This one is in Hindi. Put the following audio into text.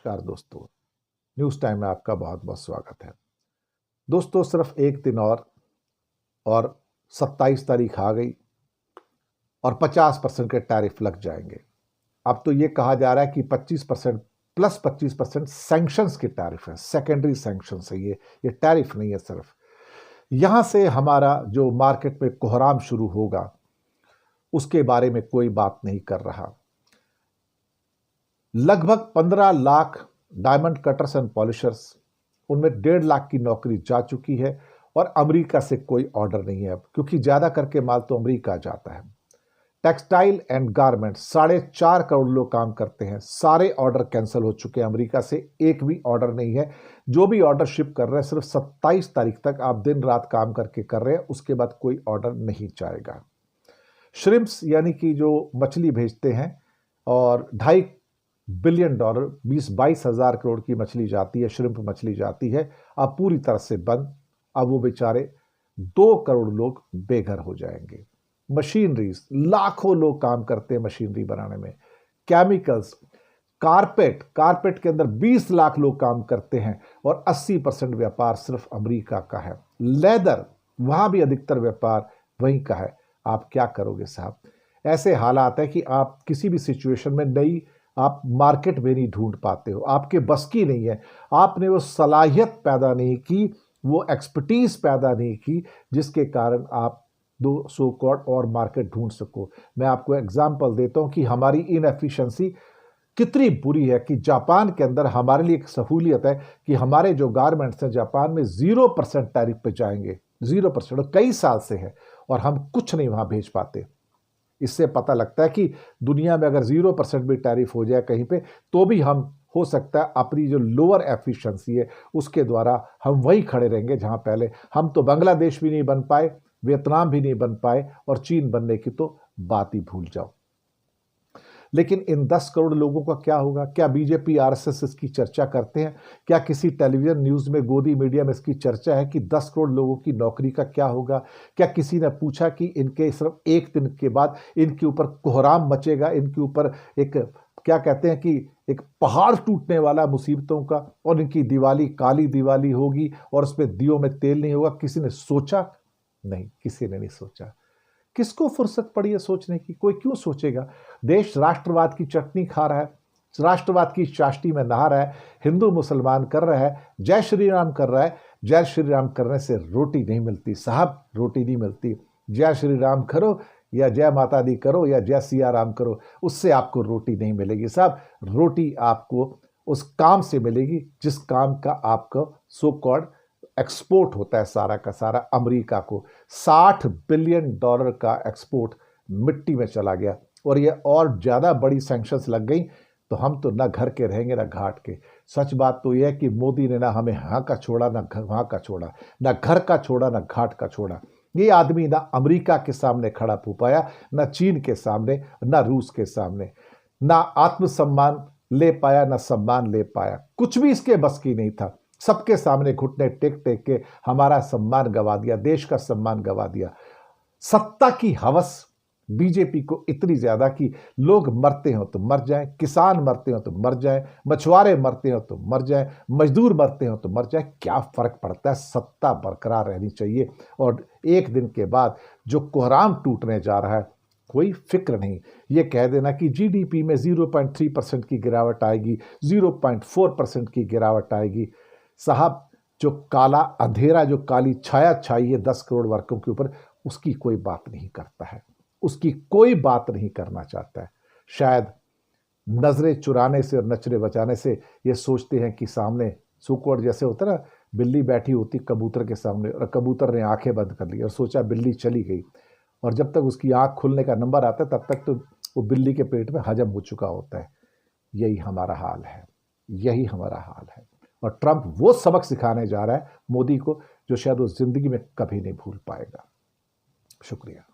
नमस्कार दोस्तों, न्यूज़ टाइम में आपका बहुत बहुत स्वागत है। दोस्तों, सिर्फ एक दिन और 27 तारीख आ गई और 50% के टैरिफ लग जाएंगे। अब तो ये कहा जा रहा है कि 25% प्लस 25% सैंक्शंस के टैरिफ है, सेकेंडरी सैंक्शंस है। ये टैरिफ नहीं है सिर्फ। यहां से हमारा जो मार्केट में कोहराम शुरू होगा उसके बारे में कोई बात नहीं कर रहा। लगभग 15 लाख डायमंड कटर्स एंड पॉलिशर्स, उनमें 1.5 लाख की नौकरी जा चुकी है और अमेरिका से कोई ऑर्डर नहीं है अब, क्योंकि ज्यादा करके माल तो अमेरिका जाता है। टेक्सटाइल एंड गारमेंट 4.5 करोड़ लोग काम करते हैं, सारे ऑर्डर कैंसिल हो चुके हैं। अमेरिका से एक भी ऑर्डर नहीं है। जो भी ऑर्डर शिप कर रहे हैं सिर्फ 27 तारीख तक आप दिन रात काम करके कर रहे हैं, उसके बाद कोई ऑर्डर नहीं जाएगा। श्रिम्प्स यानी कि जो मछली भेजते हैं, और $2.5 बिलियन 20-22 हजार करोड़ की मछली जाती है, श्रिम्प मछली जाती है, अब पूरी तरह से बंद। अब वो बेचारे 2 करोड़ लोग बेघर हो जाएंगे। मशीनरीज, लाखों लोग काम करते हैं मशीनरी बनाने में। केमिकल्स, कारपेट के अंदर 20 लाख लोग काम करते हैं और 80% व्यापार सिर्फ अमेरिका का है। लेदर, वहां भी अधिकतर व्यापार वहीं का है। आप क्या करोगे साहब? ऐसे हालात है कि आप किसी भी सिचुएशन में नई आप मार्केट में नहीं ढूंढ पाते हो, आपके बस की नहीं है। आपने वो सलाहियत पैदा नहीं की, वो एक्सपर्टीज पैदा नहीं की जिसके कारण आप 200 करोड़ और मार्केट ढूंढ सको। मैं आपको एग्जांपल देता हूं कि हमारी इनएफिशिएंसी कितनी बुरी है कि जापान के अंदर हमारे लिए एक सहूलियत है कि हमारे जो गारमेंट्स हैं जापान में 0% टैरिफ पे जाएंगे, 0%, और कई साल से है, और हम कुछ नहीं वहां भेज पाते। इससे पता लगता है कि दुनिया में अगर 0% भी टैरिफ हो जाए कहीं पे, तो भी हम हो सकता है अपनी जो लोअर एफिशिएंसी है उसके द्वारा हम वहीं खड़े रहेंगे जहां पहले। हम तो बांग्लादेश भी नहीं बन पाए, वियतनाम भी नहीं बन पाए, और चीन बनने की तो बात ही भूल जाओ। लेकिन इन 10 करोड़ लोगों का क्या होगा? क्या बीजेपी आरएसएस इसकी चर्चा करते हैं? क्या किसी टेलीविजन न्यूज में, गोदी मीडिया में इसकी चर्चा है कि 10 करोड़ लोगों की नौकरी का क्या होगा? क्या किसी ने पूछा कि इनके सिर्फ एक दिन के बाद इनके ऊपर कोहराम मचेगा, इनके ऊपर एक, क्या कहते हैं कि एक पहाड़ टूटने वाला मुसीबतों का, और इनकी दिवाली काली दिवाली होगी और उसमें दियों में तेल नहीं होगा? किसी ने सोचा? नहीं, किसी ने नहीं सोचा। किसको फुर्सत पड़ी है सोचने की? कोई क्यों सोचेगा? देश राष्ट्रवाद की चटनी खा रहा है, राष्ट्रवाद की चाष्टी में नहा रहा है, हिंदू मुसलमान कर रहा है, जय श्री राम कर रहा है। जय श्री राम करने से रोटी नहीं मिलती साहब, रोटी नहीं मिलती। जय श्री राम करो या जय माता दी करो या जय सिया राम करो, उससे आपको रोटी नहीं मिलेगी साहब। रोटी आपको उस काम से मिलेगी जिस काम का आपको सो कॉल्ड एक्सपोर्ट होता है सारा का सारा अमेरिका को। $60 बिलियन का एक्सपोर्ट मिट्टी में चला गया, और ये और ज्यादा बड़ी सैंक्शंस लग गई तो हम तो ना घर के रहेंगे ना घाट के। सच बात तो यह है कि मोदी ने ना हमें यहाँ का छोड़ा ना वहां का छोड़ा, ना घर का छोड़ा ना घाट का छोड़ा। ये आदमी ना अमेरिका के सामने खड़ा हो पाया, ना चीन के सामने, ना रूस के सामने, ना आत्मसम्मान ले पाया, ना सम्मान ले पाया। कुछ भी इसके बस की नहीं था। सबके सामने घुटने टेक टेक के हमारा सम्मान गवा दिया, देश का सम्मान गवा दिया। सत्ता की हवस बीजेपी को इतनी ज्यादा कि लोग मरते हो तो मर जाएं, किसान मरते हो तो मर जाएं, मछुआरे मरते हो तो मर जाएं, मजदूर मरते हो तो मर जाएं, क्या फर्क पड़ता है? सत्ता बरकरार रहनी चाहिए। और एक दिन के बाद जो कोहराम टूटने जा रहा है, कोई फिक्र नहीं। ये कह देना कि जीडीपी में 0.3% की गिरावट आएगी, 0.4% की गिरावट आएगी। साहब, जो काला अंधेरा, जो काली छाया छाई है 10 करोड़ वर्गों के ऊपर, उसकी कोई बात नहीं करता है, उसकी कोई बात नहीं करना चाहता है। शायद नजरें चुराने से और नचरे बचाने से ये सोचते हैं कि सामने सुकोड़ जैसे होता है ना, बिल्ली बैठी होती कबूतर के सामने और कबूतर ने आंखें बंद कर ली और सोचा बिल्ली चली गई, और जब तक उसकी आंख खुलने का नंबर आता है तब तक तो वो बिल्ली के पेट में हजम हो चुका होता है। यही हमारा हाल है, यही हमारा हाल है। और ट्रंप वो सबक सिखाने जा रहा है मोदी को जो शायद वो जिंदगी में कभी नहीं भूल पाएगा। शुक्रिया।